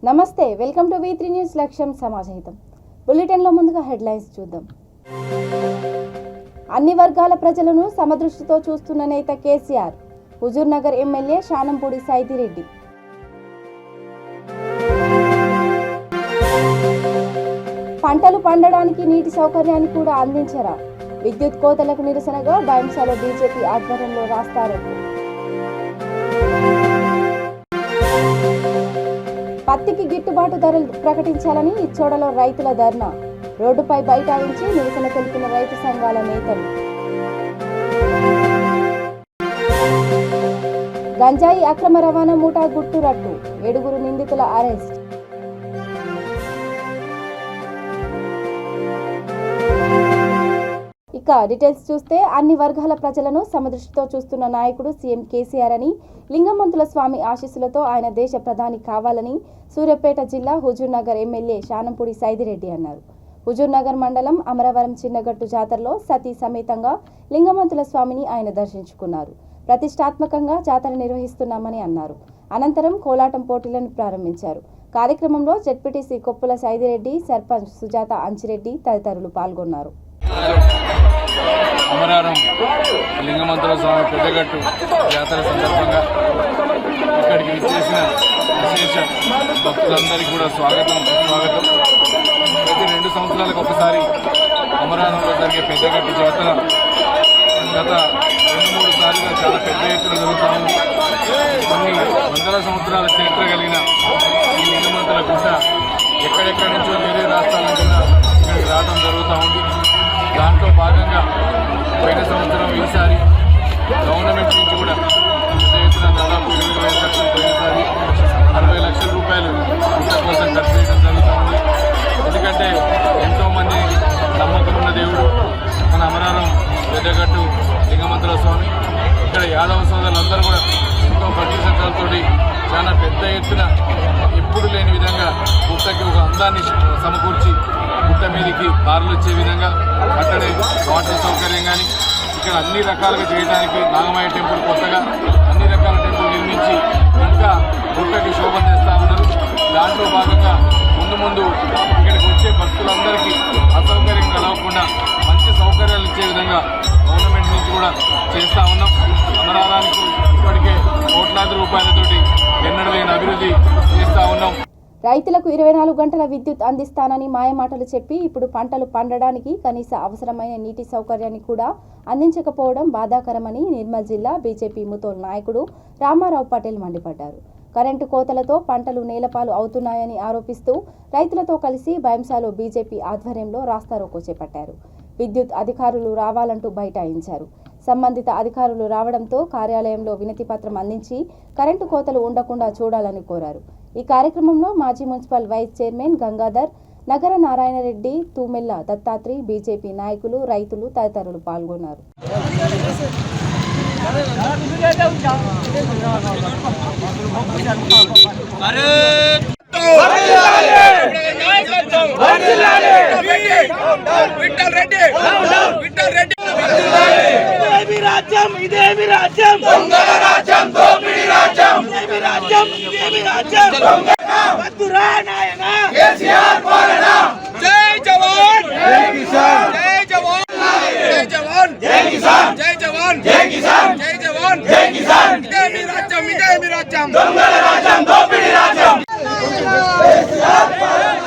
నమస్తే, welcome to V3 news లక్ష్యం సమాజహితం. బులెటిన్లో ముందుగా హెడ్లైన్స్ చూద్దాం. అన్ని వర్గాల ప్రజలను సమదృష్టితో చూస్తున్న నేత కేసీఆర్. హుజూర్ నగర్ ఎమ్మెల్యే శానంపూడి సైదిరెడ్డి. పంటలు పండడానికి నీటి సౌకర్యాన్ని కూడా అందించరా? విద్యుత్ కోతలకు నిరసనగా బైంసాలో బీజేపీ ఆధ్వర్యంలో రాస్తారోకో. పత్తికి గిట్టుబాటు ధరలు ప్రకటించాలని ఇచ్చోడలో రైతుల ధర్నా. రోడ్డుపై బైఠాయించి నిరసన తెలిపిన రైతు సంఘాల నేతలు. గంజాయి అక్రమ రవాణా ముఠా గుట్టురట్టు. 7 నిందితుల అరెస్ట్. ఇక డీటెయిల్స్ చూస్తే అన్ని వర్గాల ప్రజలను సమదృష్టితో చూస్తున్న నాయకుడు సీఎం కేసీఆర్ అని, లింగమంతుల స్వామి ఆశీస్సులతో ఆయన దేశ ప్రధాని కావాలని సూర్యాపేట జిల్లా హుజూర్ నగర్ ఎమ్మెల్యే శానంపూడి సైదిరెడ్డి అన్నారు. హుజూర్ నగర్ మండలం అమరవరం చిన్నగట్టు జాతరలో సతీ సమేతంగా లింగమంతుల స్వామిని ఆయన దర్శించుకున్నారు. ప్రతిష్టాత్మకంగా జాతర నిర్వహిస్తున్నామని అన్నారు. అనంతరం కోలాటం పోటీలను ప్రారంభించారు. కార్యక్రమంలో జెడ్పీటీసీ కొప్పుల సైదిరెడ్డి, సర్పంచ్ సుజాత అంచిరెడ్డి తదితరులు పాల్గొన్నారు. అమరారం లింగమంతుల స్వామి పెద్దగట్టు జాతర సందర్భంగా ఇక్కడికి విచ్చేసిన విశేష భక్తులందరికీ కూడా స్వాగతం. ప్రతి 2 సంవత్సరాలకు ఒకసారి అమరారంలో జరిగే పెద్దగట్టు జాతర గత 2-3 సార్లుగా చాలా పెద్ద ఎత్తున జరుగుతూ ఉంది. కొన్ని వందల సంవత్సరాల చరిత్ర కలిగిన ఈ లింగమంతుల గుట్ట ఎక్కడెక్కడి నుంచో వేరే రాష్ట్రాల కింద ఇక్కడికి రావడం జరుగుతూ ఉంది. దాంట్లో భాగంగా పోయిన సంవత్సరం ఈసారి గవర్నమెంట్ నుంచి కూడా పెద్ద ఎత్తున దాదాపు 25 లక్షలు, పోయినసారి 60 లక్షల రూపాయలు గుట్ట కోసం ఖర్చు చేయడం జరుగుతూ ఉంది. ఎందుకంటే ఎంతోమంది నమ్మకం ఉన్న దేవుడు మన అమరారం పెద్దగట్టు లింగమంతుల స్వామి. ఇక్కడ యాదవ సోదరులందరూ కూడా ఎంతో భక్తి శ్రద్ధలతో చాలా పెద్ద ఎత్తున ఎప్పుడు లేని విధంగా గుట్టకి ఒక అందాన్ని సమకూర్చి గుట్ట మీదకి కార్లు వచ్చే విధంగా అక్కడే వాటర్ సౌకర్యం కానీ ఇక్కడ అన్ని రకాలుగా చేయడానికి నాగమయ్య టెంపుల్ కొత్తగా అన్ని రకాల టెంపుల్ నిర్మించి ఇంకా గుట్టకి శోభం చేస్తూ ఉన్నారు. దాంట్లో భాగంగా ముందు ఇక్కడికి వచ్చే భక్తులందరికీ అసౌకర్యం కలగకుండా మంచి సౌకర్యాలు ఇచ్చే విధంగా గవర్నమెంట్ నుంచి కూడా చేస్తూ ఉన్నాం. అమరారానికి ఇప్పటికే కోట్లాది రూపాయలతోటి ఎన్నడూ లేని అభివృద్ధి చేస్తూ ఉన్నాం. రైతులకు 24 గంటల విద్యుత్ అందిస్తానని మాయమాటలు చెప్పి ఇప్పుడు పంటలు పండడానికి కనీస అవసరమైన నీటి సౌకర్యాన్ని కూడా అందించకపోవడం బాధాకరమని నిర్మల్ జిల్లా బీజేపీ ముతోల్ నాయకుడు రామారావు పటేల్ మండిపడ్డారు. కరెంటు కోతలతో పంటలు నేలపాలు అవుతున్నాయని ఆరోపిస్తూ రైతులతో కలిసి బైంసాలో బీజేపీ ఆధ్వర్యంలో రాస్తారోకో చేపట్టారు. విద్యుత్ అధికారులు రావాలంటూ బైఠాయించారు. సంబంధిత అధికారులు రావడంతో కార్యాలయంలో వినతి పత్రం అందించి కరెంటు కోతలు ఉండకుండా చూడాలని కోరారు. ఈ కార్యక్రమంలో మాజీ మున్సిపల్ వైస్ చైర్మన్ గంగాధర్, నగర నారాయణరెడ్డి, తూమెల్ల దత్తాత్రి, బీజేపీ నాయకులు, రైతులు తదితరులు పాల్గొన్నారు. ఇదేమి రాజ్యం, దొంగల రాజ్యం, దోపిడీ రాజ్యం, ఇదేమి రాజ్యం, ఇదేమి రాజ్యం, వద్దురా నాయన కేసీఆర్ పాలన. జై జవాన్, జై కిసాన్, జై జవాన్, జై జవాన్, జై కిసాన్, జై జవాన్, జై కిసాన్, జై జవాన్, జై కిసాన్. ఇదేమి రాజ్యం, ఇదేమి రాజ్యం, దొంగల రాజ్యం, దోపిడీ రాజ్యం. కేసీఆర్ పాలన.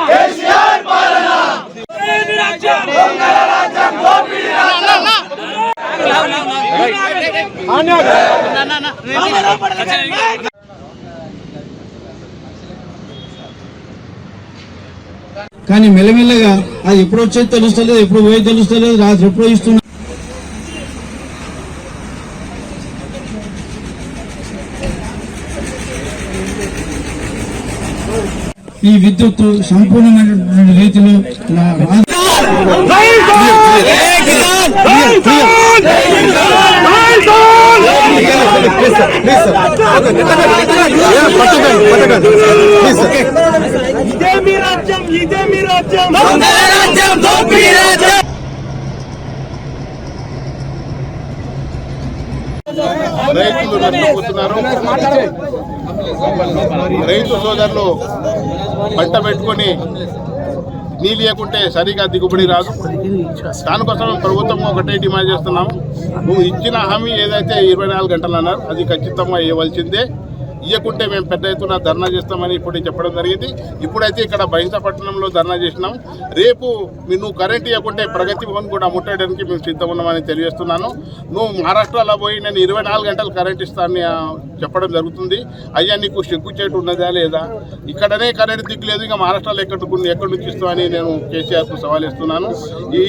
కేసీఆర్ పాలన. ఇదేమి రాజ్యం, దొంగల రాజ్యం, దోపిడీ రాజ్యం. కానీ మెల్లమెల్లగా అది ఎప్పుడు వచ్చేది తెలుస్తలేదు, ఎప్పుడు పోయేది తెలుస్తలేదు, రాత్రి ఎప్పుడు ఇస్తున్నా. ఈ విద్యుత్ సంపూర్ణమైనటువంటి రీతిలో ఇదే మీ రాజ్యం, దొంగల రాజ్యం, దోపిడీ రాజ్యం. రైతులు నష్టపోతున్నారు. రైతు సోదరులు పంట పెట్టుకొని నీళ్ళు లేకుంటే సరిగా దిగుబడి రాదు. దానికోసం ప్రభుత్వం ఒకటే డిమాండ్ చేస్తున్నాం. నువ్వు ఇచ్చిన హామీ ఏదైతే 24 గంటలు అన్నారు అది ఖచ్చితంగా ఇవ్వాల్సిందే. ఇవ్వకుంటే మేము పెద్ద ఎత్తున ధర్నా చేస్తామని ఇప్పుడు చెప్పడం జరిగింది. ఇప్పుడైతే ఇక్కడ బైంసపట్నంలో ధర్నా చేసినాం. రేపు నువ్వు కరెంట్ ఇవ్వకుంటే ప్రగతి భవన్ కూడా ముట్టడానికి మేము సిద్ధంగా ఉన్నామని తెలియజేస్తున్నాను. నువ్వు మహారాష్ట్రలో పోయి నేను 24 గంటలు కరెంట్ ఇస్తానని చెప్పడం జరుగుతుంది. అయ్యా నీకు సిగ్గుచేటు ఉన్నదా లేదా? ఇక్కడనే కరెంట్ దిక్కు లేదు, ఇంకా మహారాష్ట్రలో ఎక్కడి నుంచి ఇస్తామని నేను కేసీఆర్కు సవాల్ ఇస్తున్నాను.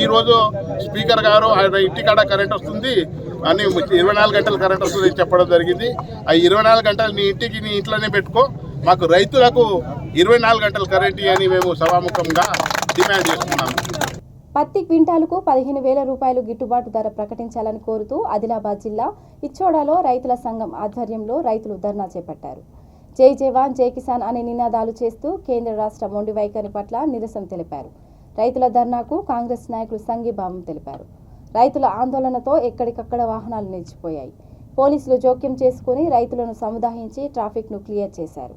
ఈరోజు స్పీకర్ గారు ఆయన ఇంటికాడ కరెంట్ వస్తుంది అని 24 గంటలు కరెంట్ వస్తుందని చెప్పడం జరిగింది. ఆ 24 గంటలు నీ ఇంటికి నీ ఇంట్లోనే పెట్టుకో, మాకు రైతులకు 24 గంటలు కరెంట్ అని మేము సభాముఖంగా డిమాండ్ చేస్తున్నాము. పత్తి క్వింటాలుకు 15,000 రూపాయలు గిట్టుబాటు ధర ప్రకటించాలని కోరుతూ ఆదిలాబాద్ జిల్లా ఇచ్చోడలో రైతుల సంఘం ఆధ్వర్యంలో రైతులు ధర్నా చేపట్టారు. జై జవాన్ జై కిసాన్ అనే నినాదాలు చేస్తూ కేంద్ర రాష్ట్ర మొండి వైఖరి పట్ల నిరసన తెలిపారు. రైతుల ధర్నాకు కాంగ్రెస్ నాయకులు సంఘీభావం తెలిపారు. రైతుల ఆందోళనతో ఎక్కడికక్కడ వాహనాలు నిలిచిపోయాయి. పోలీసులు జోక్యం చేసుకుని రైతులను సముదాయించి ట్రాఫిక్ను క్లియర్ చేశారు.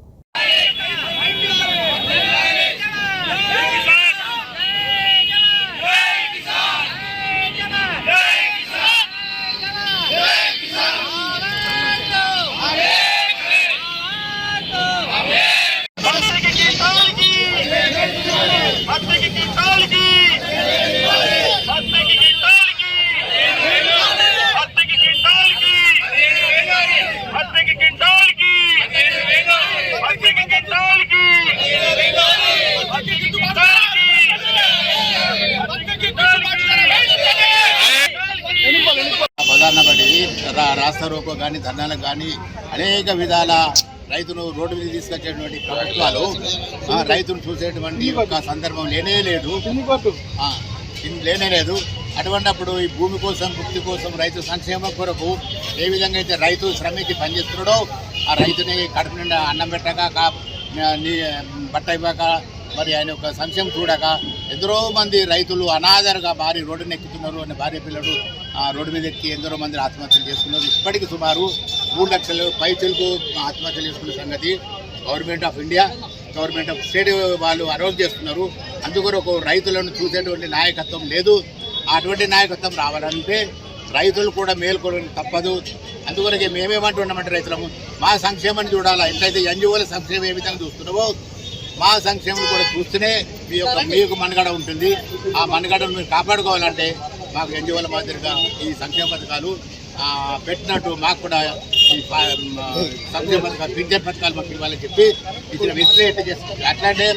రాస్తా రోకో కానీ ధర్నాలకు కానీ అనేక విధాల రైతును రోడ్డు మీద తీసుకొచ్చేటువంటి ప్రభుత్వాలు రైతును చూసేటువంటి ఒక సందర్భం లేనే లేదు. అటువంటిప్పుడు ఈ భూమి కోసం ముక్తి కోసం రైతు సంక్షేమం కొరకు ఏ విధంగా అయితే రైతు శ్రమికి పనిచేస్తున్నాడో ఆ రైతుని కడుపు నిండా అన్నం పెట్టక బట్ట ఇవ్వక మరి ఆయన ఒక సంక్షేమం చూడక ఎందరో మంది రైతులు అనాథరుగా భారీ రోడ్డును ఎక్కుతున్నారు అనే భార్య పిల్లలు రోడ్డు మీద ఎక్కి ఎందరో మంది ఆత్మహత్యలు చేసుకున్నారు. ఇప్పటికి సుమారు 3 లక్షలు పైచలకు ఆత్మహత్యలు చేసుకున్న సంగతి government of India, government of state వాళ్ళు అనౌన్స్ చేస్తున్నారు. అందుకొరకు రైతులను చూసేటువంటి నాయకత్వం లేదు. అటువంటి నాయకత్వం రావాలంటే రైతులు కూడా మేల్కోవడం తప్పదు. అందుకొరకే మేమేమంటున్నామంటే రైతులము మా సంక్షేమాన్ని చూడాలా. ఎంతైతే ఎన్జిఓల సంక్షేమం ఏ విధంగా చూస్తున్నావో మా సంక్షేమం కూడా చూస్తూనే మీకు మనుగడ ఉంటుంది. ఆ మనుగడను మీరు కాపాడుకోవాలంటే మాకు ఎన్జిఓల మాదిరిగా ఈ సంక్షేమ పథకాలు పెట్టినట్టు మాకు కూడా ఈ సంక్షేమ పథకాలు పింఛన్ పథకాలు మాకు ఇవ్వాలని చెప్పి ఇచ్చిన విశ్లేషణ చేస్తుంది. అట్లాంటే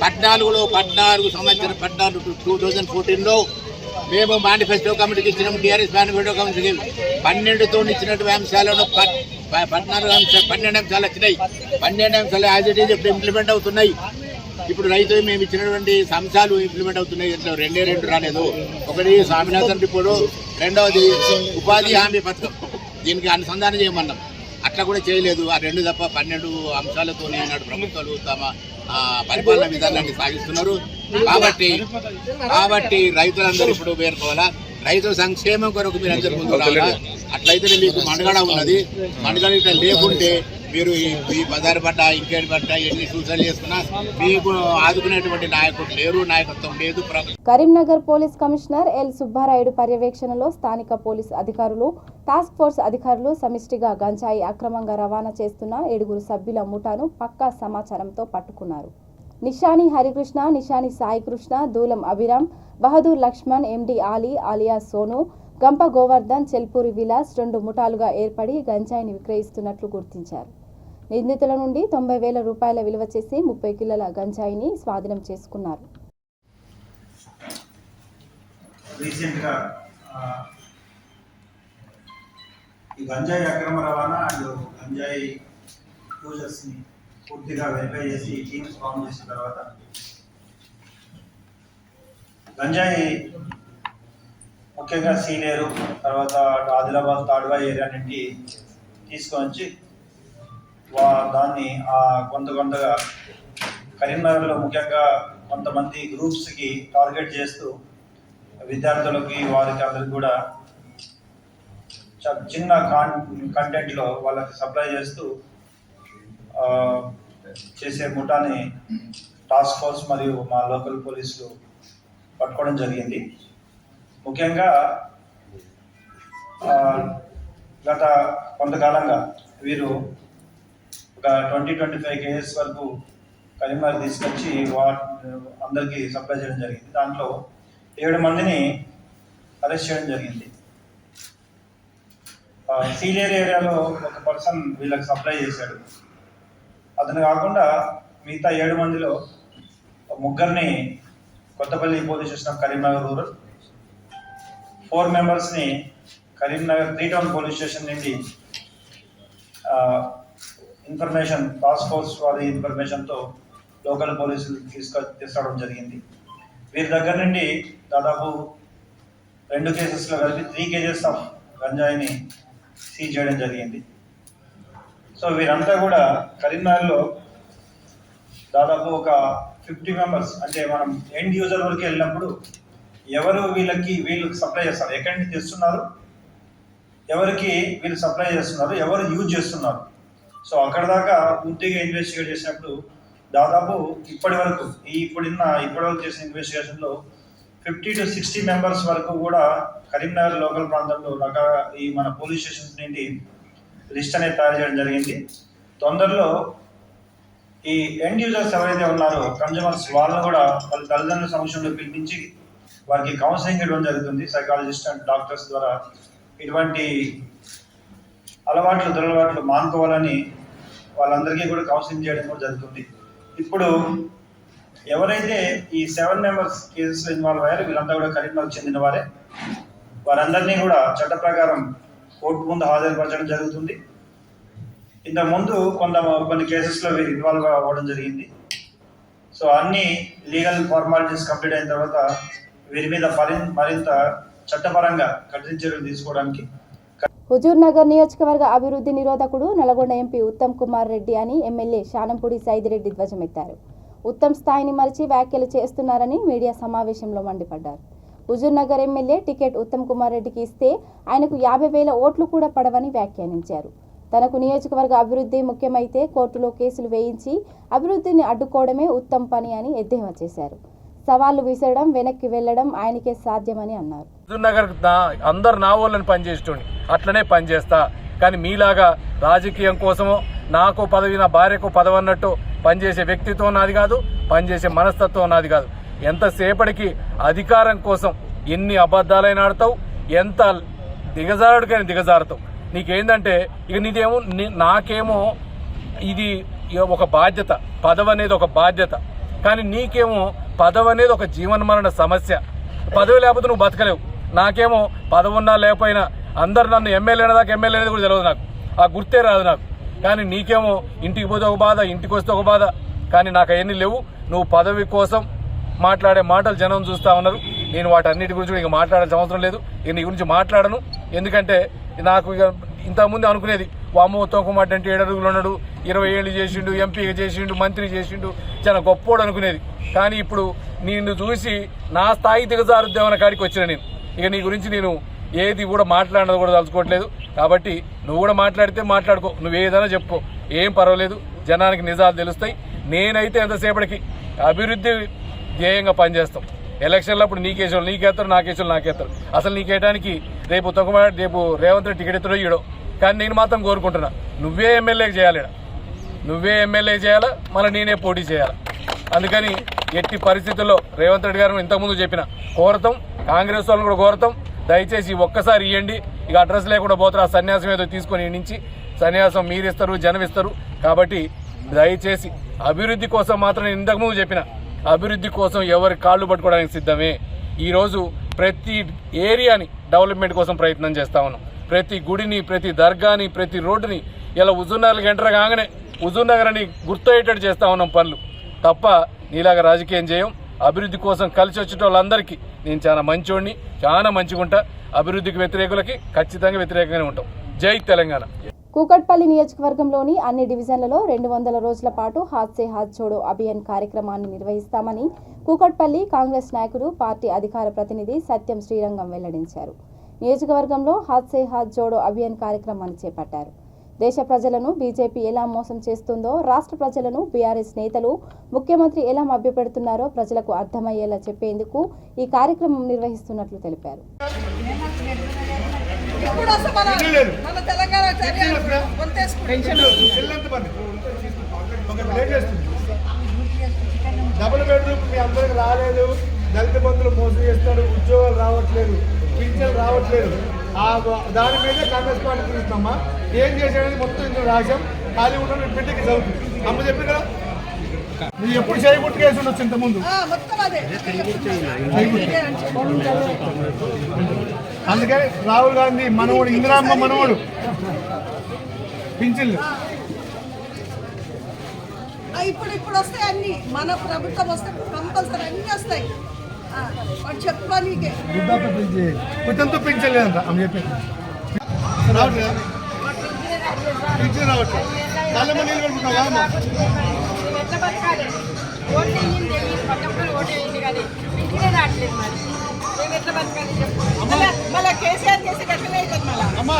14 సంవత్సరం 2014లో మేము మేనిఫెస్టో కమిటీకి ఇచ్చినాము. టీఆర్ఎస్ మేనిఫెస్టో కమిటీకి 12తో ఇచ్చినటువంటి అంశాలను 12 అంశాలు వచ్చినాయి. 12 అంశాలు యాజ్ ఇట్ ఈజ్ ఇప్పుడు ఇంప్లిమెంట్ అవుతున్నాయి. ఇప్పుడు రైతు మేము ఇచ్చినటువంటి అంశాలు ఇంప్లిమెంట్ అవుతున్నాయి. ఇంట్లో 2 రాలేదు. ఒకటి స్వామినాథన్ రిపోర్టు, రెండవది ఉపాధి హామీ పథకం. దీనికి అనుసంధానం చేయమన్నాం, అట్లా కూడా చేయలేదు. ఆ 2 తప్ప 12 అంశాలతో ఈనాడు ప్రభుత్వాలు తమ పరిపాలన విధానాన్ని సాగిస్తున్నారు. కాబట్టి రైతులందరూ ఇప్పుడు పేర్కోవాలా. రైతుల సంక్షేమం కొరకు మీరు అందరూ ముందు రావాలా. అట్లయితే మీకు మనుగడ ఉన్నది. మనుగడ ఇట్లా లేకుంటే మీరు ఈ బజారు పడ్డ ఇంకేటి పడ్డ ఎన్ని సూచనలు చేసుకున్నా మీకు ఆదుకునేటువంటి నాయకుడు లేరు, నాయకత్వం లేదు. Karimnagar police commissioner L Subbarayudu పర్యవేక్షణలో స్థానిక పోలీస్ అధికారులు, టాస్క్ ఫోర్స్ అధికారులు సమిష్టిగా గంజాయి అక్రమంగా రవాణా చేస్తున్న 7 సభ్యుల ముఠాను పక్కా సమాచారంతో పట్టుకున్నారు. నిషాని హరికృష్ణ, నిషాని సాయికృష్ణ, దూలం అభిరామ్, బహదూర్ లక్ష్మణ్, ఎండి ఆలీ అలియా సోను, గంప గోవర్ధన్, చెల్పూరి విలాస్ 2 ముఠాలుగా ఏర్పడి గంజాయిని విక్రయిస్తున్నట్లు గుర్తించారు. నిందితుల నుండి 90,000 రూపాయల విలువ చేసి 30 కిలోల గంజాయిని స్వాధీనం చేసుకున్నారు. రీసెంట్గా ఈ గంజాయి అక్రమ రవాణా అండ్ గంజాయి యూజర్స్ని పూర్తిగా వెరిఫై చేసి టీమ్స్ ఫామ్ చేసిన తర్వాత గంజాయి ముఖ్యంగా సీలేరు, తర్వాత ఆదిలాబాద్ తాడ్వా ఏరియా నుండి తీసుకొని వచ్చి దాన్ని కొంతగా కరీంనగర్లో ముఖ్యంగా కొంతమంది గ్రూప్స్కి టార్గెట్ చేస్తూ విద్యార్థులకి వారికి అందరికి కూడా చిన్న కంటెంట్లో వాళ్ళకి సప్లై చేస్తూ చేసే ముఠాని టాస్క్ ఫోర్స్ మరియు మా లోకల్ పోలీసులు పట్టుకోవడం జరిగింది. ముఖ్యంగా గత కొంతకాలంగా వీరు ఒక 20-25 కేజెస్ వరకు కరీంనగర్ తీసుకొచ్చి అందరికీ సప్లై చేయడం జరిగింది. దాంట్లో 7 మందిని అరెస్ట్ చేయడం జరిగింది. సీనియర్ ఏరియాలో ఒక పర్సన్ వీళ్ళకి సప్లై చేశాడు. అతను కాకుండా మిగతా 7 మందిలో 3 Kothapalli police station of Karimnagar rural, 4 మెంబర్స్ని కరీంనగర్ 3 టౌన్ పోలీస్ స్టేషన్ నుండి ఇన్ఫర్మేషన్ టాస్క్ ఫోర్స్ వారి ఇన్ఫర్మేషన్తో లోకల్ పోలీసులు తీసుకురావడం జరిగింది. వీరి దగ్గర నుండి దాదాపు 2 కేసెస్లో కలిపి 3 కేజెస్ ఆఫ్ గంజాయిని సీజ్ చేయడం జరిగింది. సో వీరంతా కూడా కరీంనగర్లో దాదాపు ఒక 50 మెంబర్స్, అంటే మనం ఎండ్ యూజర్ వరకు వెళ్ళినప్పుడు ఎవరు వీళ్ళకి సప్లై చేస్తారు, ఎక్కడి నుంచి తెస్తున్నారు, ఎవరికి వీళ్ళు సప్లై చేస్తున్నారు, ఎవరు యూజ్ చేస్తున్నారు. సో అక్కడ దాకా పూర్తిగా ఇన్వెస్టిగేట్ చేసినప్పుడు దాదాపు ఇప్పటి వరకు చేసిన ఇన్వెస్టిగేషన్లో 50 to 60 మెంబర్స్ వరకు కూడా కరీంనగర్ లోకల్ ప్రాంతంలో ఈ మన పోలీస్ స్టేషన్స్ నుండి లిస్ట్ అనేది తయారు చేయడం జరిగింది. తొందరలో ఈ ఎండ్ యూజర్స్ ఎవరైతే ఉన్నారో కన్జ్యూమర్స్ వాళ్ళని కూడా వాళ్ళ తల్లిదండ్రుల సమక్షంలో పిలిపించి వారికి కౌన్సిలింగ్ ఇవ్వడం జరుగుతుంది. సైకాలజిస్ట్ అండ్ డాక్టర్స్ ద్వారా ఇటువంటి దురలవాట్లు మానుకోవాలని వాళ్ళందరికీ కూడా కౌన్సిలింగ్ చేయడం కూడా జరుగుతుంది. ఇప్పుడు ఎవరైతే ఈ 7 మెంబర్స్ కేసెస్లో ఇన్వాల్వ్ అయ్యారో వీళ్ళంతా కూడా కరీంనగర్ చెందిన వారే. వారందరినీ కూడా చట్ట ప్రకారం కోర్టు ముందు హాజరుపరచడం జరుగుతుంది. ఇంతకుముందు కొన్ని కేసెస్లో వీరు ఇన్వాల్వ్ అవ్వడం జరిగింది. సో అన్ని లీగల్ ఫార్మాలిటీస్ కంప్లీట్ అయిన తర్వాత వీరి మీద మరింత చట్టపరంగా కఠిన చర్యలు తీసుకోవడానికి హుజూర్ నగర్ నియోజకవర్గ అభివృద్ధి నిరోధకుడు నల్గొండ ఎంపీ ఉత్తమ్ కుమార్ రెడ్డి అని ఎమ్మెల్యే శానంపూడి సైదిరెడ్డి ధ్వజమెత్తారు. ఉత్తమ్ స్థాయిని మరిచి వ్యాఖ్యలు చేస్తున్నారని మీడియా సమావేశంలో మండిపడ్డారు. హుజూర్ నగర్ ఎమ్మెల్యే టికెట్ ఉత్తమ్ కుమార్ రెడ్డికి ఇస్తే ఆయనకు 50,000 ఓట్లు కూడా పడవని వ్యాఖ్యానించారు. తనకు నియోజకవర్గ అభివృద్ధి ముఖ్యమైతే కోర్టులో కేసులు వేయించి అభివృద్ధిని అడ్డుకోవడమే ఉత్తమ్ పని అని ఎద్దేవా చేశారు. సవాళ్లు విసరడం, వెనక్కి వెళ్లడం ఆయనకే సాధ్యమని అన్నారు. అందరు నా వాళ్ళని పనిచేసేటోని అట్లనే పనిచేస్తా, కానీ మీలాగా రాజకీయం కోసమో నాకు పదవి నా భార్యకు పదవి అన్నట్టు పనిచేసే వ్యక్తిత్వం నాది కాదు, పనిచేసే మనస్తత్వం నాది కాదు. ఎంతసేపటికి అధికారం కోసం ఎన్ని అబద్ధాలైన ఆడతావు, ఎంత దిగజారుడికైనా దిగజారుతావు. నీకేందంటే ఇక నీదేమో నాకేమో ఇది ఒక బాధ్యత, పదవి అనేది ఒక బాధ్యత, కానీ నీకేమో పదవి అనేది ఒక జీవనమరణ సమస్య. పదవి లేకపోతే నువ్వు బతకలేవు. నాకేమో పదవి ఉన్నా లేకపోయినా అందరు నన్ను ఎమ్మెల్యే దాకా ఎమ్మెల్యే అనేది కూడా తెలియదు, నాకు ఆ గుర్తే రాదు నాకు. కానీ నీకేమో ఇంటికి పోతే ఒక బాధ, ఇంటికి వస్తే ఒక బాధ, కానీ నాకు అవన్నీ లేవు. నువ్వు పదవి కోసం మాట్లాడే మాటలు జనం చూస్తూ ఉన్నారు. నేను వాటన్నిటి గురించి ఇక మాట్లాడాల్సిన అవసరం లేదు. ఇక నీ గురించి మాట్లాడను. ఎందుకంటే నాకు ఇక ఇంతకుముందు అనుకునేది వామ్మో ఉత్తమ్ కుమార్ అంటే 7 అడుగులు ఉన్నాడు, 20 ఏళ్ళు చేసిండు, ఎంపీగా చేసిండు, మంత్రి చేసిండు, చాలా గొప్పోడు అనుకునేది. కానీ ఇప్పుడు నిన్ను చూసి నా స్థాయి దిగజారుద్దామన్న కాడికి వచ్చిన నేను. ఇక నీ గురించి నేను ఏది కూడా మాట్లాడదు కూడా తలుచుకోవట్లేదు. కాబట్టి నువ్వు కూడా మాట్లాడితే మాట్లాడుకో, నువ్వు ఏదైనా చెప్పుకో, ఏం పర్వాలేదు. జనానికి నిజాలు తెలుస్తాయి. నేనైతే ఎంతసేపటికి అభివృద్ధి ధ్యేయంగా పనిచేస్తాం. ఎలక్షన్లో అప్పుడు నీకేసారు నీకేస్తారు, నాకేసారు నాకేస్తారు. అసలు నీకేయడానికి రేపు రేవంత్ రెడ్డి టికెట్ ఎత్తుడో ఇయ్యడో, కానీ నేను మాత్రం కోరుకుంటున్నా నువ్వే ఎమ్మెల్యేకి చేయాలి, నువ్వే ఎమ్మెల్యే చేయాలా, మళ్ళీ నేనే పోటీ చేయాలి. అందుకని ఎట్టి పరిస్థితుల్లో రేవంత్ రెడ్డి గారు ఇంతకుముందు చెప్పిన కోరతాం, కాంగ్రెస్ వాళ్ళని కూడా కోరతాం, దయచేసి ఒక్కసారి ఇవ్వండి. ఇక అడ్రస్ లేకుండా పోతారు, ఆ సన్యాసం ఏదో తీసుకొని నుంచి సన్యాసం మీరిస్తారు, జనం ఇస్తారు. కాబట్టి దయచేసి అభివృద్ధి కోసం మాత్రం నేను ఇంతకుముందు చెప్పిన అభివృద్ధి కోసం ఎవరి కాళ్ళు పట్టుకోవడానికి సిద్ధమే. ఈరోజు ప్రతి ఏరియాని డెవలప్మెంట్ కోసం ప్రయత్నం చేస్తా ఉన్నాం. ప్రతి గుడిని, ప్రతి దర్గాని, ప్రతి రోడ్డుని ఇలా హుజూర్నగర్కి ఎంటర్ కాగానే హుజూర్నగర్ అని గుర్తయ్యేటట్టు చేస్తా ఉన్నాం పనులు తప్ప నీలాగా రాజకీయం చేయం. అభివృద్ధి కోసం కలిసి వచ్చే వాళ్ళందరికీ నేను చాలా మంచోడిని, చాలా మంచిగా ఉంటా. అభివృద్ధికి వ్యతిరేకులకి ఖచ్చితంగా వ్యతిరేకంగానే ఉంటాం. జై తెలంగాణ. కూకట్పల్లి నియోజకవర్గంలోని అన్ని డివిజన్లలో 200 రోజుల పాటు హాత్ సే హాత్ జోడో అభియాన్ కార్యక్రమాన్ని నిర్వహిస్తామని కూకట్పల్లి కాంగ్రెస్ నాయకుడు, పార్టీ అధికార ప్రతినిధి సత్యం శ్రీరంగం వెల్లడించారు. నియోజకవర్గంలో హాత్ సే హాత్ జోడో అభియాన్ కార్యక్రమాన్ని చేపట్టారు. దేశ ప్రజలను బీజేపీ ఎలా మోసం చేస్తుందో, రాష్ట్ర ప్రజలను బీఆర్ఎస్ నేతలు, ముఖ్యమంత్రి ఎలా మభ్యపెడుతున్నారో ప్రజలకు అర్థమయ్యేలా చెప్పేందుకు ఈ కార్యక్రమం నిర్వహిస్తున్నట్లు తెలిపారు. డబుల్ బెడ్రూమ్ మీ అందరికి రాలేదు, దళిత బంధువులు మోసం చేస్తారు, ఉద్యోగాలు రావట్లేదు, పింఛన్లు రావట్లేదు. దాని మీదే కాంగ్రెస్ పార్టీ చూస్తున్నామా ఏం చేసేది మొత్తం ఇందులో రాశాం. ఖాళీ ఉన్న బిడ్డకి చదువుతుంది అమ్మ చెప్పి కదా, నువ్వు ఎప్పుడు చేయకూడదు కేసు ఉండొచ్చు ఇంతకుముందు. అందుకే రాహుల్ గాంధీ మనవడు, ఇందిరామ్మ మనవడు పింఛన్లు ఇప్పుడు వస్తాయి అన్ని. మన ప్రభుత్వం వస్తే కంపల్సరీ అన్ని వస్తాయి. చెప్పా నీకే కుటుంబంతో పింఛన్లేదంట అమ్మ చెప్పి రావట్లేదా? పింఛన్ రావట్లేదు. కళ్ళ నీళ్ళు పెట్టుకుంటావా? అమ్మా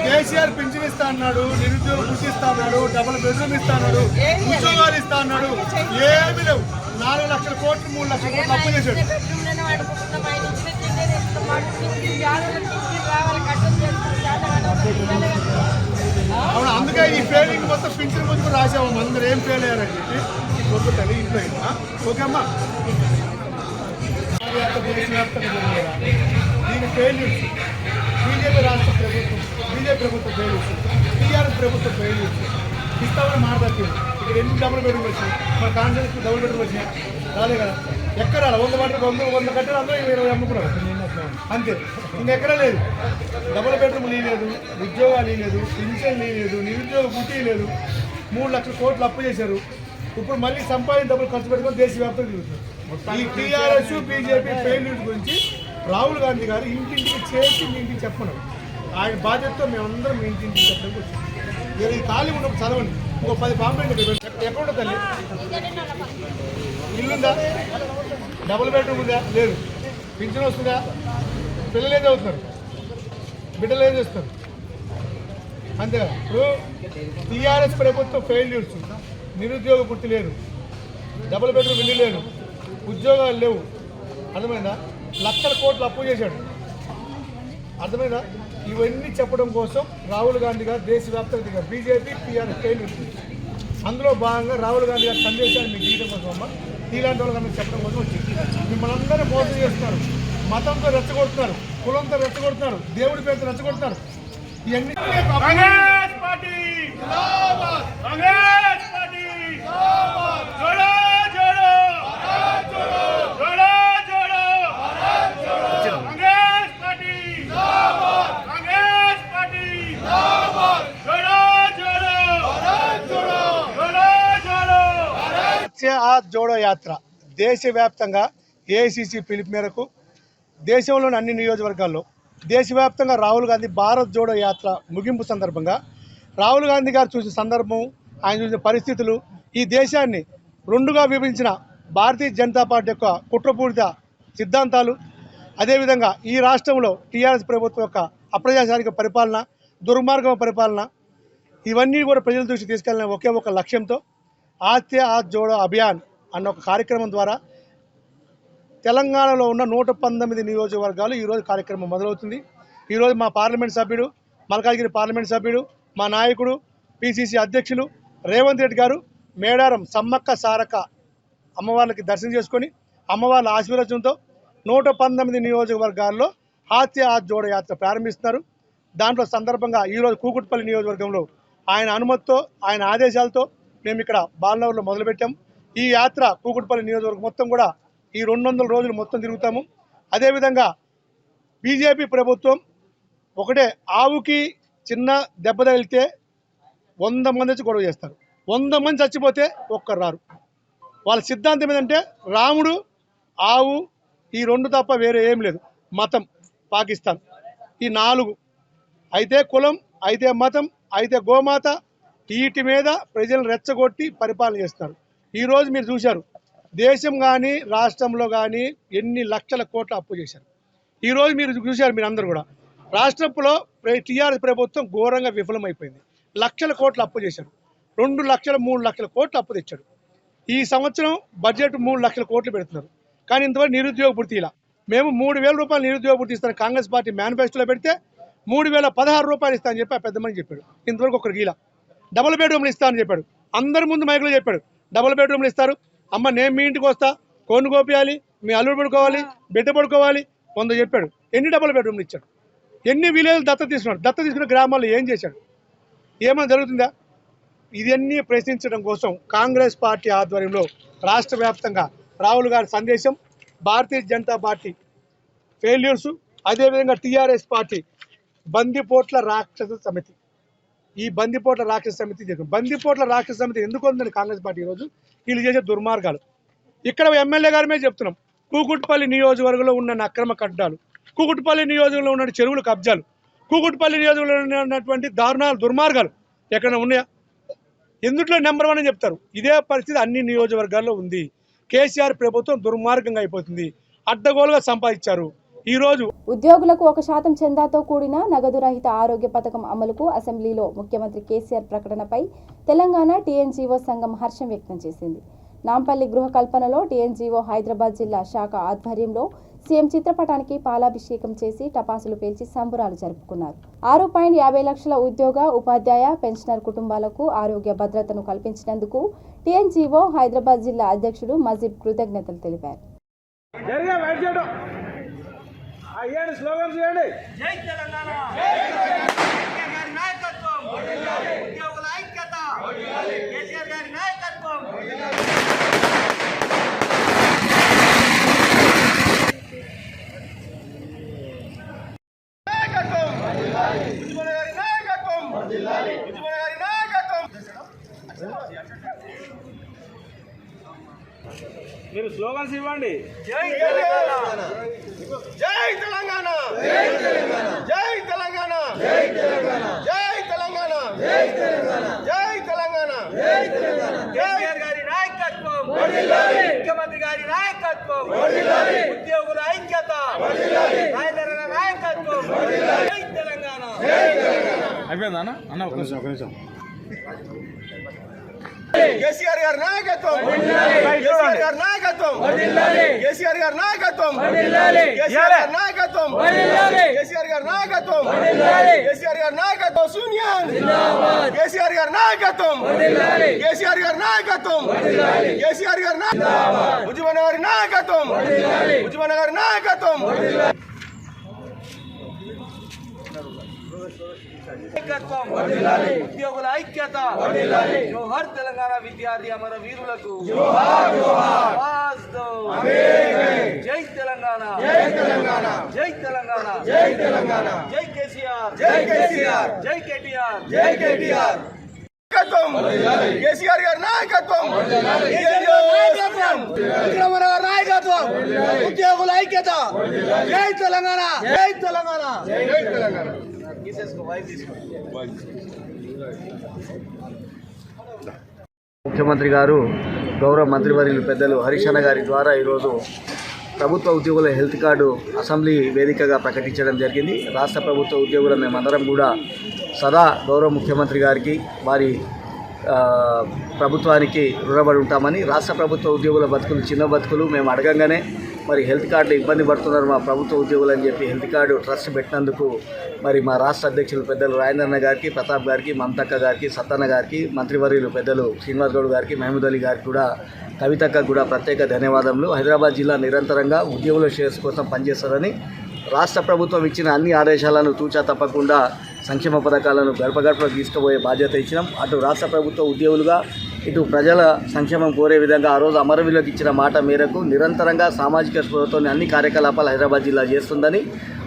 కేసీఆర్ పింఛన్ ఇస్తా అన్నాడు, నిరుద్యోగ కృషి ఇస్తా అన్నాడు, డబుల్ బెడ్రూమ్ ఇస్తా అన్నాడు, ఉద్యోగాలు ఇస్తా అన్నాడు, ఏమి లేవు. 4 లక్షల కోట్లు 3 లక్షల కోట్లు అప్పు చేశాడు. అవును, అందుకే ఈ ఫెయిలింగ్ మొత్తం పింఛన్ గురించి కూడా రాసాము. అందరూ ఏం ఫెయిల్ అయ్యారని చెప్పి కొడుకుతాను ఇంట్లో. ఓకే అమ్మా, దీని ఫెయిల్యూర్స్ బీజేపీ రాష్ట్ర ప్రభుత్వం, బీజేపీ ప్రభుత్వం ఫెయిల్యూర్స్, టీఆర్ఎస్ ప్రభుత్వం ఫెయిల్యూర్స్. ఇస్తామని మాట్లాడుతుంది. ఇక్కడ ఎన్ని డబుల్ బెడ్రూమ్ వచ్చినాయి, మన కాన్స్టిట్యూన్సీ డబుల్ బెడ్రూమ్ వచ్చినాయి, రాలే కదా. ఎక్కడ రాలి 100 కట్టారు, అందరూ 20 అమ్ముకున్నారు అంతే. ఇంకెక్కడ లేదు. డబుల్ బెడ్రూమ్ లేదు, ఉద్యోగాలు లేదు, పింఛన్ లేదు, నిరుద్యోగ గుట్టి లేదు. 3 లక్షల కోట్లు అప్పు చేశారు. ఇప్పుడు మళ్ళీ సంపాదించి డబ్బులు ఖర్చు పెట్టుకొని దేశవ్యాప్తంగా తిరుగుతారు. ఈ టీఆర్ఎస్ బీజేపీ ఫెయిల్యూర్స్ గురించి రాహుల్ గాంధీ గారు ఇంటింటికి చేసి మీ ఇంటికి చెప్పను. ఆయన బాధ్యతతో మేమందరం మీ ఇంటింటికి చెప్పడానికి వచ్చాం. మీరు ఈ ఖాళీ ఉన్నప్పుడు చదవండి. ఇంకో 10 కాంప్లైంట్ ఎక్కడ తల్లి ఇల్లుందా? డబుల్ బెడ్రూమ్ ఉందా? లేదు. పింఛన్ వస్తుందా? పిల్లలు ఏం చదువుతున్నారు? బిడ్డలు ఏం చేస్తారు? అంతేగా. ఇప్పుడు టీఆర్ఎస్ ప్రభుత్వం ఫెయిల్యూర్స్, నిరుద్యోగ గుర్తు లేదు, డబుల్ బెడ్రూమ్ ఇల్లు లేదు, ఉద్యోగాలు లేవు. అర్థమైందా? లక్షల కోట్లు అప్పు చేశాడు. అర్థమైందా? ఇవన్నీ చెప్పడం కోసం రాహుల్ గాంధీ గారు దేశవ్యాప్తంగా దిగారు. బీజేపీ టీఆర్ఎస్ ఫెయిల్యూర్స్, అందులో భాగంగా రాహుల్ గాంధీ గారి సందేశాన్ని మీకు గీయడం కోసం అమ్మ, ఇలాంటి వాళ్ళకి చెప్పడం కోసం వచ్చింది. మిమ్మల్ని అందరూ మోసం చేస్తున్నారు, మతంతో రెచ్చగొడుతున్నారు, కులంతో రెచ్చగొడుతున్నారు, దేవుడి పేరుతో రెచ్చగొడుతున్నారు. ఇవన్నీ కాంగ్రెస్ పార్టీ కాంగ్రెస్ పార్టీ జోడో జోడో జోడో జోడో కాంగ్రెస్ పార్టీ కాంగ్రెస్ పార్టీ జోడో జోడో జోడో జోడో. హాత్ జోడో యాత్ర దేశవ్యాప్తంగా ఏఐసిసి పిలుపు మేరకు దేశంలోని అన్ని నియోజకవర్గాల్లో దేశవ్యాప్తంగా రాహుల్ గాంధీ భారత్ జోడో యాత్ర ముగింపు సందర్భంగా రాహుల్ గాంధీ గారు చూసిన సందర్భం, ఆయన చూసిన పరిస్థితులు, ఈ దేశాన్ని 2గా విభజించిన భారతీయ జనతా పార్టీ యొక్క కుట్రపూరిత సిద్ధాంతాలు, అదేవిధంగా ఈ రాష్ట్రంలో టీఆర్ఎస్ ప్రభుత్వం యొక్క అప్రజాస్వామిక పరిపాలన, దుర్మార్గం పరిపాలన, ఇవన్నీ కూడా ప్రజల దృష్టి తీసుకెళ్లిన ఒకే ఒక లక్ష్యంతో హాత్ సే హాత్ జోడో అభియాన్ అన్న ఒక కార్యక్రమం ద్వారా తెలంగాణలో ఉన్న 119 నియోజకవర్గాలు ఈరోజు కార్యక్రమం మొదలవుతుంది. ఈరోజు మా పార్లమెంట్ సభ్యుడు, మల్కాజ్గిరి పార్లమెంట్ సభ్యుడు, మా నాయకుడు, పిసిసి అధ్యక్షులు రేవంత్ రెడ్డి గారు మేడారం సమ్మక్క సారక్క అమ్మవార్లకి దర్శనం చేసుకొని అమ్మవార్ల ఆశీర్వచనంతో 119 నియోజకవర్గాల్లో హాత్ సే హాత్ జోడో యాత్ర ప్రారంభిస్తున్నారు. దాంట్లో సందర్భంగా ఈరోజు కూకట్పల్లి నియోజకవర్గంలో ఆయన అనుమతితో, ఆయన ఆదేశాలతో మేము ఇక్కడ బాలనగర్లో మొదలుపెట్టాం. ఈ యాత్ర కూకట్పల్లి నియోజకవర్గం మొత్తం కూడా ఈ 200 రోజులు మొత్తం తిరుగుతాము. అదేవిధంగా బీజేపీ ప్రభుత్వం ఒకటే, ఆవుకి చిన్న దెబ్బ తగిలితే 100 మంది వచ్చి గొడవ చేస్తారు. 100 మంది చచ్చిపోతే ఒక్కరు రారు. వాళ్ళ సిద్ధాంతం ఏంటంటే రాముడు, ఆవు, ఈ 2 తప్ప వేరే ఏం లేదు. మతం పాకిస్తాన్, ఈ 4 అయితే కులం, అయితే మతం, అయితే గోమాత, వీటి మీద ప్రజలను రెచ్చగొట్టి పరిపాలన చేస్తారు. ఈరోజు మీరు చూశారు, దేశం కానీ రాష్ట్రంలో కానీ ఎన్ని లక్షల కోట్ల అప్పు చేశారు. ఈరోజు మీరు చూశారు, మీరు అందరూ కూడా రాష్ట్రంలో టీఆర్ఎస్ ప్రభుత్వం ఘోరంగా విఫలమైపోయింది. లక్షల కోట్లు అప్పు చేశాడు. 2 లక్షల 3 లక్షల కోట్లు అప్పు తెచ్చాడు. ఈ సంవత్సరం బడ్జెట్ 3 లక్షల కోట్లు పెడుతున్నారు. కానీ ఇంతవరకు నిరుద్యోగ భృతి ఇలా మేము 3,000 రూపాయలు నిరుద్యోగ భృతి ఇస్తాను కాంగ్రెస్ పార్టీ మేనిఫెస్టోలో పెడితే 3,016 రూపాయలు ఇస్తా అని చెప్పి ఆ పెద్ద మనిషి చెప్పాడు. ఇంతవరకు ఒకరికి ఇలా డబుల్ బెడ్రూమ్లు ఇస్తా అని చెప్పాడు. అందరి ముందు మైకులో చెప్పాడు డబుల్ బెడ్రూమ్లు ఇస్తారు. అమ్మ నేను మీ ఇంటికి వస్తా, కోను కోపియాలి, మీ అల్లుడు పడుకోవాలి, బిడ్డ పడుకోవాలి, 100 చెప్పాడు. ఎన్ని డబుల్ బెడ్రూమ్లు ఇచ్చాడు? ఎన్ని విలేజ్లు దత్త తీసుకున్నాడు? దత్త తీసుకున్న గ్రామాల్లో ఏం చేశాడు? ఏమైనా జరుగుతుందా? ఇవన్నీ ప్రశ్నించడం కోసం కాంగ్రెస్ పార్టీ ఆధ్వర్యంలో రాష్ట్ర వ్యాప్తంగా రాహుల్ గారి సందేశం, భారతీయ జనతా పార్టీ ఫెయిల్యూర్స్, అదేవిధంగా టీఆర్ఎస్ పార్టీ బందిపోట్ల రాక్షస సమితి. ఈ బందిపోట్ల రాక్షస సమితి జరిగింది. బందిపోట్ల రాక్షస సమితి ఎందుకు ఉందని కాంగ్రెస్ పార్టీ ఈరోజు వీళ్ళు చేసే దుర్మార్గాలు. ఇక్కడ ఎమ్మెల్యే గారి మీద చెప్తున్నాం. కూకుట్పల్లి నియోజకవర్గంలో ఉన్న అక్రమ కట్టడాలు, కూకుట్పల్లి నియోజకవర్గంలో ఉన్న చెరువుల కబ్జాలు, కూకుట్పల్లి నియోజకవర్గంలో ఉన్నటువంటి దారుణాలు, దుర్మార్గాలు ఎక్కడైనా ఉన్నాయా? ఎందుట్లో నెంబర్ 1 అని చెప్తారు. ఇదే పరిస్థితి అన్ని నియోజకవర్గాల్లో ఉంది. కేసీఆర్ ప్రభుత్వం దుర్మార్గంగా అయిపోతుంది. అడ్డగోలుగా సంపాదించారు. ఈరోజు ఉద్యోగులకు 1% చందాతో కూడిన నగదు రహిత ఆరోగ్య పథకం అమలుకు అసెంబ్లీలో ముఖ్యమంత్రి కేసీఆర్ ప్రకటనపై తెలంగాణ టీఎన్జీఓ సంఘం హర్షం వ్యక్తం చేసింది. నాంపల్లి గృహ కల్పనలో టీఎన్జీఓ హైదరాబాద్ జిల్లా శాఖ ఆధ్వర్యంలో సీఎం చిత్రపటానికి పాలాభిషేకం చేసి టపాసులు పేల్చి సంబురాలు జరుపుకున్నారు. 6.50 లక్షల ఉద్యోగ, ఉపాధ్యాయ, పెన్షనర్ కుటుంబాలకు ఆరోగ్య భద్రతను కల్పించినందుకు టీఎన్జీఓ హైదరాబాద్ జిల్లా అధ్యక్షుడు మజీబ్ కృతజ్ఞతలు తెలిపారు. జై తెలంగాణ, కేసీఆర్ గారి నాయకత్వం, ఉద్యోగుల ఐక్యత, కేసీఆర్ గారి నాయకత్వం. మీరు స్లోగన్స్ ఇవ్వండి. జై తెలంగాణ, జై తెలంగాణ, జై తెలంగాణ, జై తెలంగాణ, జై తెలంగాణ, జై తెలంగాణ, జై తెలంగాణ, జై తెలంగాణ, జై తెలంగాణ. కేసీఆర్ గారి నాయకత్వం, ముఖ్యమంత్రి గారి నాయకత్వం, ఉద్యోగుల ఐక్యత, రాయలసీమ నాయకత్వం. జై తెలంగాణ, జై తెలంగాణ. అయిపోయిందా అన్న? ఒక నిమిషం. కేసీఆర్ గారి నాయకత్వం, కేసీఆర్ గారి నాయకత్వం, కేసీఆర్ గారి నాయకత్వం, కేసీఆర్ గారి నాయకత్వం, కేసీఆర్ గారి నాయకత్వం, కేసీఆర్ గారి నాయకత్వం. సూనియన్ కేసీఆర్ గారి నాయకత్వం, కేసీఆర్ గారి నాయకత్వం, కేసీఆర్ గారి నాయకత్వం, ఉజ్వల గారి నాయకత్వం, ఉజ్వల గారి నాయకత్వం. ఉద్యోగుల ఐక్యత, జోహార్ తెలంగాణ విద్యార్థి అమర వీరులకు, జై తెలంగాణ, జై తెలంగాణ, జై తెలంగాణ, జై తెలంగాణ, జై కేసీఆర్, జై కేసీఆర్, జై కేటీఆర్, జై కేటీఆర్. కేసీఆర్ గారి నాయకత్వం, నాయకత్వం, ఉద్యోగుల ఐక్యత. జై తెలంగాణ, జై తెలంగాణ, జై తెలంగాణ. ముఖ్యమంత్రి గారు, గౌరవ మంత్రివర్యులు పెద్దలు హరీష్ అన్న గారి ద్వారా ఈరోజు ప్రభుత్వ ఉద్యోగుల హెల్త్ కార్డు అసెంబ్లీ వేదికగా ప్రకటించడం జరిగింది. రాష్ట్ర ప్రభుత్వ ఉద్యోగుల మేమందరం కూడా సదా గౌరవ ముఖ్యమంత్రి గారికి, వారి ప్రభుత్వానికి రుణపడి ఉంటామని, రాష్ట్ర ప్రభుత్వ ఉద్యోగుల బతుకులు చిన్న బతుకులు, మేము అడగంగానే మరి హెల్త్ కార్డులు ఇబ్బంది పడుతున్నారు మా ప్రభుత్వ ఉద్యోగులు అని చెప్పి హెల్త్ కార్డు ట్రస్ట్ పెట్టినందుకు మరి మా రాష్ట్ర అధ్యక్షులు పెద్దలు రాజేంద్రన్న గారికి, ప్రతాప్ గారికి, మమతక్క గారికి, సత్తన్న గారికి, మంత్రివర్యులు పెద్దలు శ్రీనివాస్ గౌడ్ గారికి, మహమూద్ అలీ గారికి కూడా, కవితక్క కూడా ప్రత్యేక ధన్యవాదములు. హైదరాబాద్ జిల్లా నిరంతరంగా ఉద్యోగుల శ్రేయస్సు కోసం పనిచేస్తారని, రాష్ట్ర ప్రభుత్వం ఇచ్చిన అన్ని ఆదేశాలను తూచా తప్పకుండా సంక్షేమ పథకాలను గడప గడపకు తీసుకుపోయే బాధ్యత ఇచ్చినాం. అటు రాష్ట్ర ప్రభుత్వ ఉద్యోగులుగా ఇటు ప్రజల సంక్షేమం కోరే విధంగా ఆ రోజు అమరవీరులకు ఇచ్చిన మాట మేరకు నిరంతరంగా సామాజిక స్పృహతో అన్ని కార్యకలాపాలు హైదరాబాద్ జిల్లా చేస్తుందని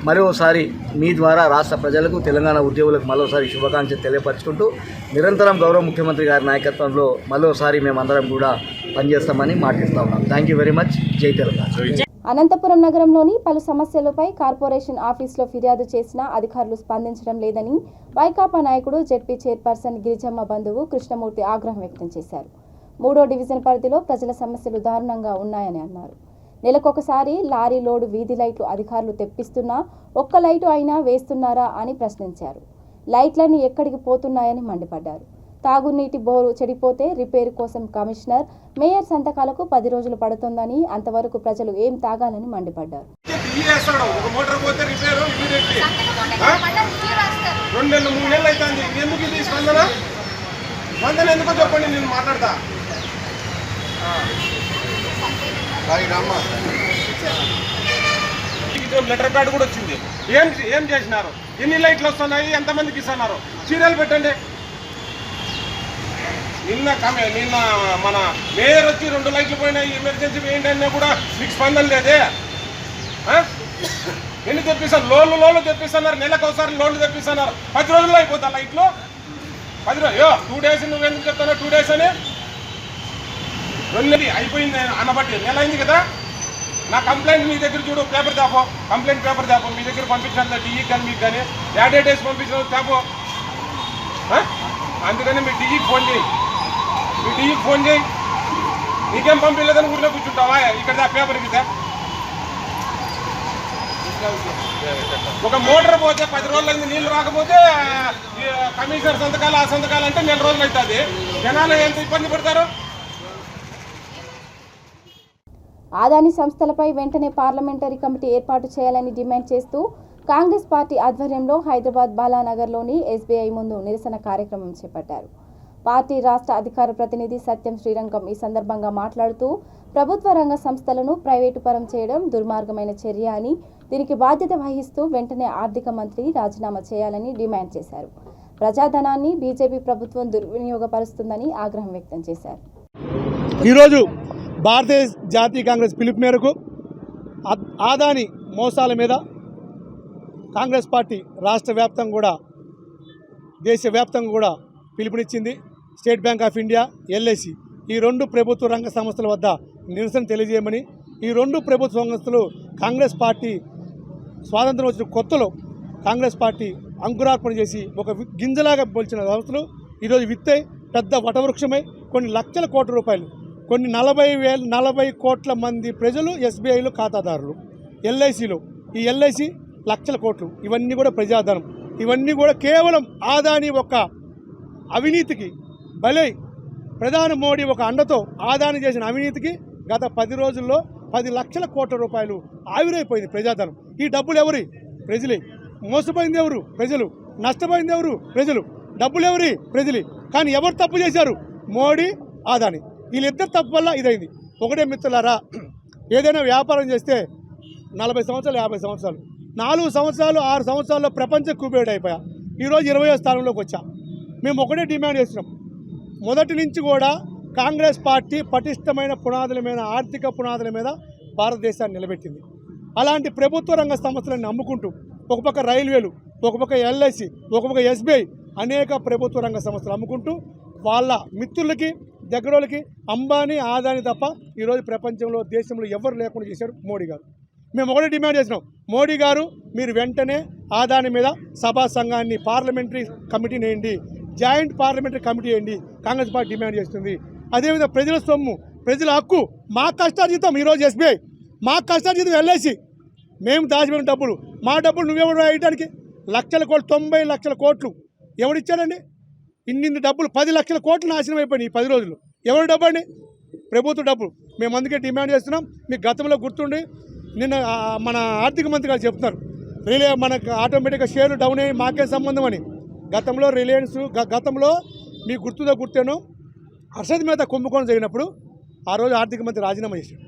మరోసారి మీ ద్వారా రాష్ట్ర ప్రజలకు, తెలంగాణ ఉద్యోగులకు మరోసారి శుభాకాంక్షలు తెలియపరుచుకుంటూ, నిరంతరం గౌరవ ముఖ్యమంత్రి గారి నాయకత్వంలో మరోసారి మేమందరం కూడా పనిచేస్తామని మాటిస్తా ఉన్నాం. Thank you very much. జై తెలంగాణ. అనంతపురం నగరంలోని పలు సమస్యలపై కార్పొరేషన్ ఆఫీసులో ఫిర్యాదు చేసినా అధికారులు స్పందించడం లేదని వైకాపా నాయకుడు జెడ్పీ చైర్పర్సన్ గిరిజమ్మ బంధువు కృష్ణమూర్తి ఆగ్రహం వ్యక్తం చేశారు. 3వ డివిజన్ పరిధిలో ప్రజల సమస్యలు దారుణంగా ఉన్నాయని అన్నారు. నెలకొకసారి లారీ లోడు వీధి లైట్లు అధికారులు తెప్పిస్తున్నా ఒక్క లైటు అయినా వేస్తున్నారా అని ప్రశ్నించారు. లైట్లన్నీ ఎక్కడికి పోతున్నాయని మండిపడ్డారు. తాగునీటి బోరు చెడిపోతే రిపేరు కోసం కమిషనర్, మేయర్ సంతకాలకు 10 రోజులు పడుతుందని, అంతవరకు ప్రజలు ఏం తాగాలని మండిపడ్డారు. 2 నెలలు 3 నెలలు అవుతుంది. ఎందుకు ఇది స్పందన ఎందుకో చెప్పండి, నేను మాట్లాడతా. లెటర్ ప్యాడ్ కూడా వచ్చింది. ఏం చేసినారు? ఎన్ని లైట్లు వస్తున్నాయి? ఎంతమందికి ఇస్తున్నారు? సీరియల్ పెట్టండి. నిన్న మన మేయర్ వచ్చి 2 లైట్లు పోయినాయి, ఎమర్జెన్సీ వేయండి అన్నా కూడా మీకు స్పందన లేదే. ఎన్ని తెప్పిస్తారు? లోన్లు తెప్పిస్తున్నారు. నెలకు ఒకసారి లోన్లు తెప్పిస్తున్నారు. 10 రోజుల్లో అయిపోతా లైట్లు. 10 రోజులు 2 డేస్. నువ్వు ఎందుకు చెప్తావు 2 డేస్ అని? 2 నెలలు అయిపోయింది అనబట్టి నెల అయింది కదా. నా కంప్లైంట్ మీ దగ్గర చూడు, పేపర్ తేపో, కంప్లైంట్ పేపర్ తేపో. మీ దగ్గర పంపించాను డీఈకి కానీ మీకు కానీ డేస్ పంపించిన తేపో. అందుకని మీ డీఈకి ఫోన్ చేయి. నీకేం పంపించలేదని ఊరిలో కూర్చుంటావా? ఇక్కడ పేపర్ కింద ఒక మోటార్ పోతే 10 రోజులు అయింది, నీళ్లు రాకపోతే కమిషనర్ సంతకాలు, ఆ సంతకాలు అంటే 1 నెల రోజులు అవుతుంది. జనాలు ఎంత ఇబ్బంది పడతారు? ఆదాని సంస్థలపై వెంటనే పార్లమెంటరీ కమిటీ ఏర్పాటు చేయాలని డిమాండ్ చేస్తూ కాంగ్రెస్ పార్టీ ఆధ్వర్యంలో హైదరాబాద్ బాలానగర్లోని ఎస్బీఐ ముందు నిరసన కార్యక్రమం చేపట్టారు. పార్టీ రాష్ట్ర అధికార ప్రతినిధి సత్యం శ్రీరంగం ఈ సందర్భంగా మాట్లాడుతూ ప్రభుత్వ రంగ సంస్థలను ప్రైవేటు పరం చేయడం దుర్మార్గమైన చర్య అని, దీనికి బాధ్యత వహిస్తూ వెంటనే ఆర్థిక మంత్రి రాజీనామా చేయాలని డిమాండ్ చేశారు. ప్రజాధనాన్ని బీజేపీ ప్రభుత్వం దుర్వినియోగపరుస్తుందని ఆగ్రహం వ్యక్తం చేశారు. ఈరోజు భారతీయ జాతీయ కాంగ్రెస్ పిలుపు మేరకు ఆదాని మోసాల మీద కాంగ్రెస్ పార్టీ రాష్ట్ర వ్యాప్తంగా కూడా దేశవ్యాప్తంగా కూడా పిలుపునిచ్చింది. State bank of India, LIC ఈ 2 ప్రభుత్వ రంగ సంస్థల వద్ద నిరసన తెలియజేయమని, ఈ 2 ప్రభుత్వ సంస్థలు కాంగ్రెస్ పార్టీ స్వాతంత్రం వచ్చిన కొత్తలో కాంగ్రెస్ పార్టీ అంకురార్పణ చేసి ఒక గింజలాగా పోల్చిన సంస్థలు ఈరోజు విత్తే పెద్ద వటవృక్షమై కొన్ని లక్షల కోట్ల రూపాయలు, కొన్ని 40 కోట్ల మంది ప్రజలు ఎస్బీఐలో ఖాతాదారులు, ఎల్ఐసిలో ఈ ఎల్ఐసి లక్షల కోట్లు, ఇవన్నీ కూడా ప్రజాధనం. ఇవన్నీ కూడా కేవలం ఆదాని ఒక అవినీతికి బలై ప్రధాని మోడీ ఒక అండతో ఆదాని చేసిన అవినీతికి గత 10 రోజుల్లో 10 లక్షల కోట్ల రూపాయలు ఆవిరైపోయింది ప్రజాధనం. ఈ డబ్బులు ఎవరి? ప్రజలే. మోసపోయింది ఎవరు? ప్రజలు. నష్టపోయింది ఎవరు? ప్రజలు. డబ్బులు ఎవరి? ప్రజలే. కానీ ఎవరు తప్పు చేశారు? మోడీ, ఆదాని. వీళ్ళిద్దరు తప్పు వల్ల ఇదైంది. ఒకటే మిత్రులారా, ఏదైనా వ్యాపారం చేస్తే 40 సంవత్సరాలు 50 సంవత్సరాలు 4 సంవత్సరాలు 6 సంవత్సరాల్లో ప్రపంచ కుబేరుడు అయిపోయా. ఈరోజు 20వ స్థానంలోకి వచ్చా. మేము ఒకటే డిమాండ్ చేస్తున్నాం. మొదటి నుంచి కూడా కాంగ్రెస్ పార్టీ పటిష్టమైన పునాదుల మీద, ఆర్థిక పునాదుల మీద భారతదేశాన్ని నిలబెట్టింది. అలాంటి ప్రభుత్వ రంగ సంస్థలను అమ్ముకుంటూ ఒక పక్క రైల్వేలు, ఒక పక్క ఎల్ఐసి, ఒక పక్క ఎస్బీఐ అనేక ప్రభుత్వ రంగ సంస్థలు అమ్ముకుంటూ వాళ్ళ మిత్రులకి, దగ్గరోళ్ళకి అంబానీ, ఆదాని తప్ప ఈరోజు ప్రపంచంలో దేశంలో ఎవరు లేకుండా చేశారు మోడీ గారు. మేము ఒకటే డిమాండ్ చేసినాం, మోడీ గారు మీరు వెంటనే ఆదాని మీద సభా సంఘాన్ని, పార్లమెంటరీ కమిటీని వేయండి, జాయింట్ పార్లమెంటరీ కమిటీ వేయండి, కాంగ్రెస్ పార్టీ డిమాండ్ చేస్తుంది. అదేవిధంగా ప్రజల సొమ్ము, ప్రజల హక్కు, మా కష్టార్జితం ఈరోజు ఎస్బీఐ, మా కష్టార్జితం ఎల్ఐసి, మేము దాచిపెట్టిన డబ్బులు, మా డబ్బులు నువ్వెవరు వేయడానికి? లక్షల కోట్లు, 90 లక్షల కోట్లు ఎవరిచ్చారండి? ఇన్ని డబ్బులు 10 లక్షల కోట్లు నాశనం అయిపోయినాయి ఈ 10 రోజులు. ఎవరి డబ్బు అండి? ప్రభుత్వ డబ్బు. మేము అందుకే డిమాండ్ చేస్తున్నాం. మీకు గతంలో గుర్తుండి నిన్న మన ఆర్థిక మంత్రి గారు చెప్తున్నారు, మనకు ఆటోమేటిక్గా షేర్లు డౌన్ అయ్యి మాకే సంబంధం అని. గతంలో రిలయన్స్, గతంలో మీకు గుర్తేనో హర్షద్ మీద కుంభకోణం జరిగినప్పుడు ఆ రోజు ఆర్థిక మంత్రి రాజీనామా చేశాడు.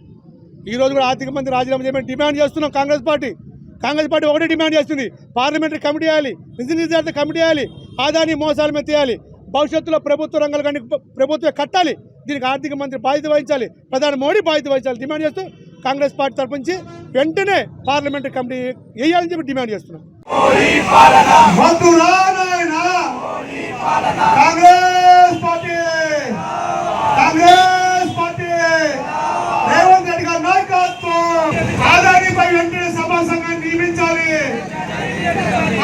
ఈరోజు కూడా ఆర్థిక మంత్రి రాజీనామా చేయమని డిమాండ్ చేస్తున్నాం. కాంగ్రెస్ పార్టీ ఒకటే డిమాండ్ చేస్తుంది, పార్లమెంటరీ కమిటీ వేయాలి, నిజార్థ కమిటీ వేయాలి, ఆదాని మోసాల మీద తీయాలి, భవిష్యత్తులో ప్రభుత్వ రంగాలు కానీ ప్రభుత్వం కట్టాలి, దీనికి ఆర్థిక మంత్రి బాధ్యత వహించాలి, ప్రధాని మోడీ బాధ్యత వహించాలి డిమాండ్ చేస్తూ కాంగ్రెస్ పార్టీ తరపు నుంచి వెంటనే పార్లమెంటరీ కమిటీ వేయాలని చెప్పి డిమాండ్ చేస్తున్నాం. కాంగ్రెస్ పార్టీ రేవంత్ రెడ్డి గారి నాయకత్వం ఆదానిపై వెంటనే సభా సంఘాన్ని నియమించాలి,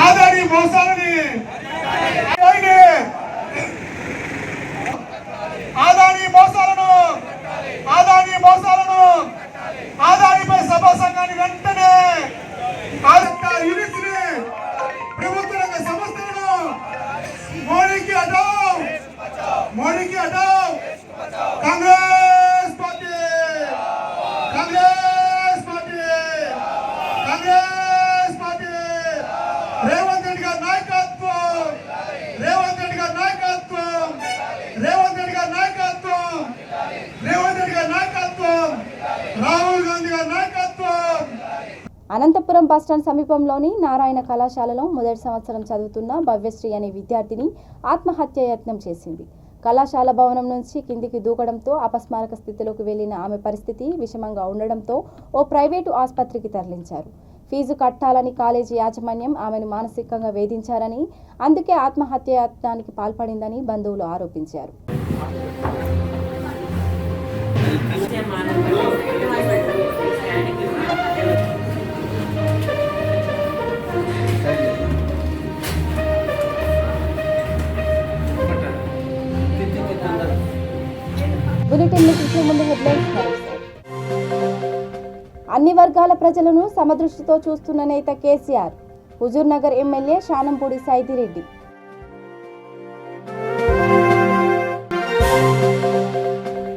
ఆదాని మోసాలని ఆదాని మోసాలను అనంతపురం బస్టాండ్ సమీపంలోని నారాయణ కళాశాలలో మొదటి సంవత్సరం చదువుతున్న భవ్యశ్రీ అనే విద్యార్థిని ఆత్మహత్య యత్నం చేసింది. కళాశాల భవనం నుంచి కిందికి దూకడంతో అపస్మారక స్థితిలోకి వెళ్లిన ఆమె పరిస్థితి విషమంగా ఉండడంతో ఓ ప్రైవేటు ఆసుపత్రికి తరలించారు. ఫీజు కట్టాలని కాలేజీ యాజమాన్యం ఆమెను మానసికంగా వేధించారని, అందుకే ఆత్మహత్య యత్నానికి పాల్పడిందని బంధువులు ఆరోపించారు. అన్ని వర్గాల ప్రజలను సమదృష్టితో చూస్తున్న నేత కేసీఆర్. హుజూర్ నగర్ ఎమ్మెల్యే శానంపూడి సైదిరెడ్డి.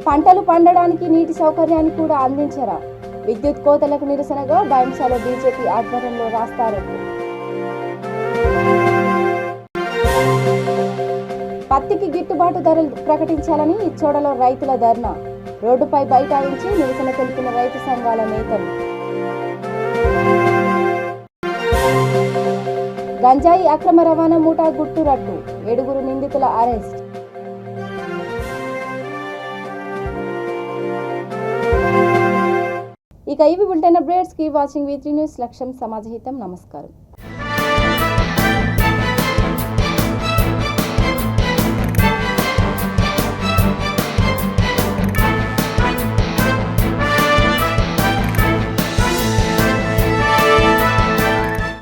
పంటలు పండడానికి నీటి సౌకర్యాన్ని కూడా అందించరా? విద్యుత్ కోతలకు నిరసనగా భైంసాలో బీజేపీ ఆధ్వర్యంలో రాస్తారోకో. పత్తికి గిట్టుబాటు ధరలు ప్రకటించాలని ఇచ్చోడలో రైతుల ధర్నా. రోడ్డుపై బైఠాయించి నిరసన తెలిపిన రైతు సంఘాల నేతలు. గంజాయి అక్రమ రవాణా ముఠా గుట్టురట్టు. 7 నిందితుల అరెస్ట్. ఇక ఇవి bulletin updates. Keep watching V3 news. లక్ష్యం సమాజహితం. నమస్కారం.